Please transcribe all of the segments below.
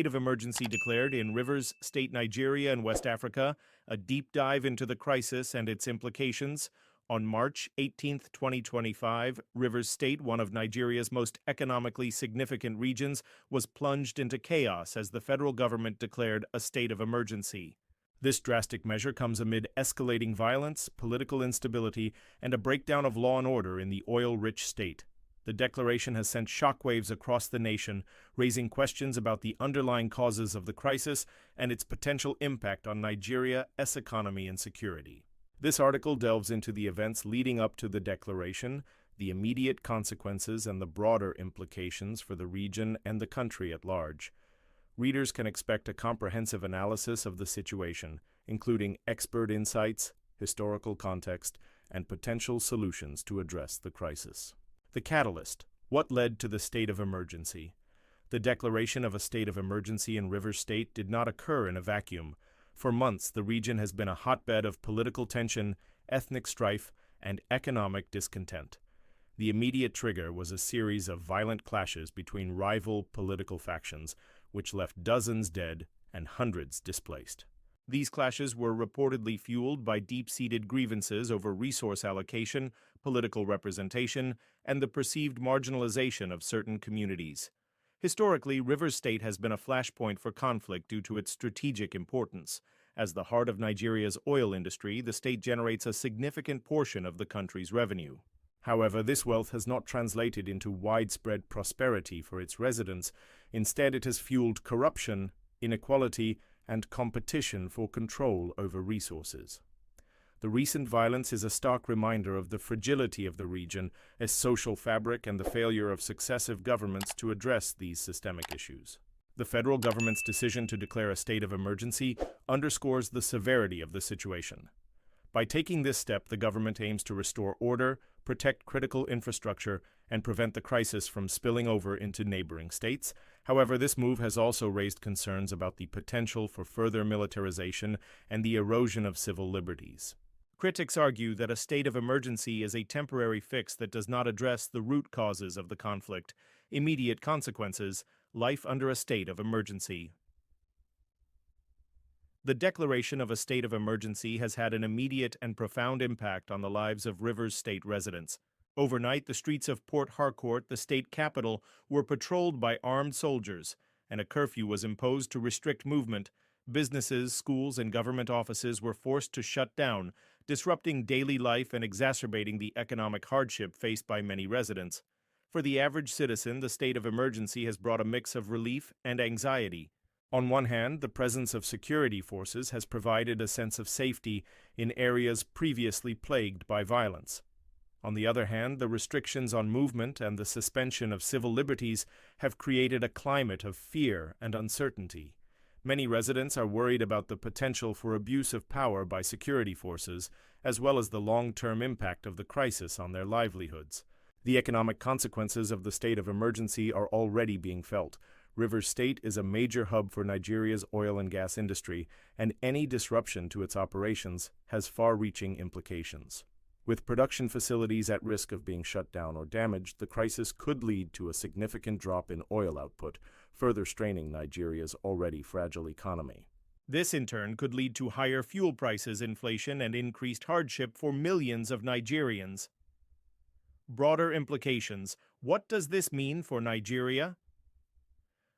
state of emergency declared in Rivers State, Nigeria, and West Africa, a deep dive into the crisis and its implications. On March 18, 2025, Rivers State, one of Nigeria's most economically significant regions, was plunged into chaos as the federal government declared a state of emergency. This drastic measure comes amid escalating violence, political instability, and a breakdown of law and order in the oil-rich state. The declaration has sent shockwaves across the nation, raising questions about the underlying causes of the crisis and its potential impact on Nigeria's economy and security. This article delves into the events leading up to the declaration, the immediate consequences, and the broader implications for the region and the country at large. Readers can expect a comprehensive analysis of the situation, including expert insights, historical context, and potential solutions to address the crisis. The catalyst. What led to the state of emergency? The declaration of a state of emergency in Rivers State did not occur in a vacuum. For months, the region has been a hotbed of political tension, ethnic strife, and economic discontent. The immediate trigger was a series of violent clashes between rival political factions, which left dozens dead and hundreds displaced. These clashes were reportedly fueled by deep-seated grievances over resource allocation, political representation, and the perceived marginalization of certain communities. Historically, Rivers State has been a flashpoint for conflict due to its strategic importance. As the heart of Nigeria's oil industry, the state generates a significant portion of the country's revenue. However, this wealth has not translated into widespread prosperity for its residents. Instead, it has fueled corruption, inequality, and competition for control over resources. The recent violence is a stark reminder of the fragility of the region, its social fabric, and the failure of successive governments to address these systemic issues. The federal government's decision to declare a state of emergency underscores the severity of the situation. By taking this step, the government aims to restore order, protect critical infrastructure, and prevent the crisis from spilling over into neighboring states. However, this move has also raised concerns about the potential for further militarization and the erosion of civil liberties. Critics argue that a state of emergency is a temporary fix that does not address the root causes of the conflict, immediate consequences, life under a state of emergency. The declaration of a state of emergency has had an immediate and profound impact on the lives of Rivers State residents. Overnight, the streets of Port Harcourt, the state capital, were patrolled by armed soldiers, and a curfew was imposed to restrict movement. Businesses, schools, and government offices were forced to shut down, disrupting daily life and exacerbating the economic hardship faced by many residents. For the average citizen, the state of emergency has brought a mix of relief and anxiety. On one hand, the presence of security forces has provided a sense of safety in areas previously plagued by violence. On the other hand, the restrictions on movement and the suspension of civil liberties have created a climate of fear and uncertainty. Many residents are worried about the potential for abuse of power by security forces, as well as the long-term impact of the crisis on their livelihoods. The economic consequences of the state of emergency are already being felt. Rivers State is a major hub for Nigeria's oil and gas industry, and any disruption to its operations has far-reaching implications. With production facilities at risk of being shut down or damaged, the crisis could lead to a significant drop in oil output, further straining Nigeria's already fragile economy. This, in turn, could lead to higher fuel prices, inflation, and increased hardship for millions of Nigerians. Broader implications. What does this mean for Nigeria?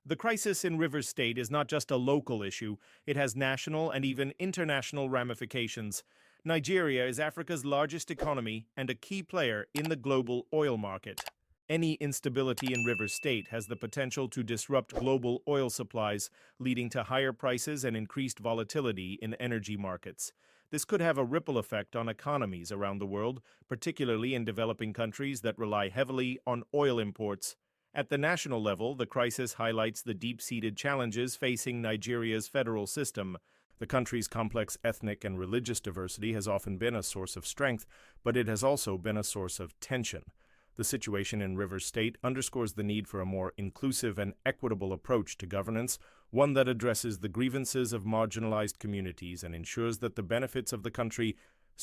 The crisis in Rivers State is not just a local issue, it has national and even international ramifications. Nigeria is Africa's largest economy and a key player in the global oil market. Any instability in Rivers State has the potential to disrupt global oil supplies, leading to higher prices and increased volatility in energy markets. This could have a ripple effect on economies around the world, particularly in developing countries that rely heavily on oil imports. At the national level, the crisis highlights the deep-seated challenges facing Nigeria's federal system. The country's complex ethnic and religious diversity has often been a source of strength, but it has also been a source of tension. The situation in Rivers State underscores the need for a more inclusive and equitable approach to governance, one that addresses the grievances of marginalized communities and ensures that the benefits of the country's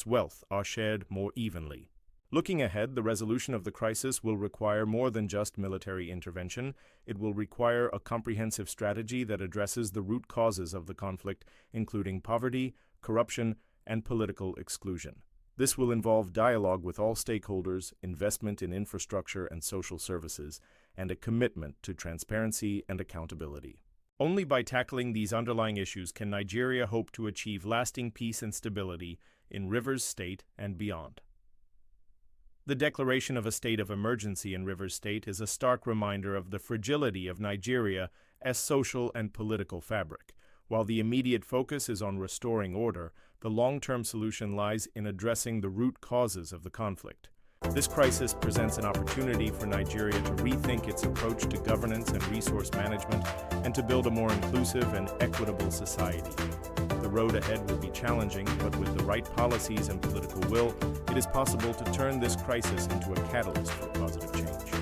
wealth are shared more evenly. Looking ahead, the resolution of the crisis will require more than just military intervention. It will require a comprehensive strategy that addresses the root causes of the conflict, including poverty, corruption, and political exclusion. This will involve dialogue with all stakeholders, investment in infrastructure and social services, and a commitment to transparency and accountability. Only by tackling these underlying issues can Nigeria hope to achieve lasting peace and stability in Rivers State and beyond. The declaration of a state of emergency in Rivers State is a stark reminder of the fragility of Nigeria as social and political fabric. While the immediate focus is on restoring order, the long-term solution lies in addressing the root causes of the conflict. This crisis presents an opportunity for Nigeria to rethink its approach to governance and resource management and to build a more inclusive and equitable society. The road ahead will be challenging, but with the right policies and political will, it is possible to turn this crisis into a catalyst for positive change.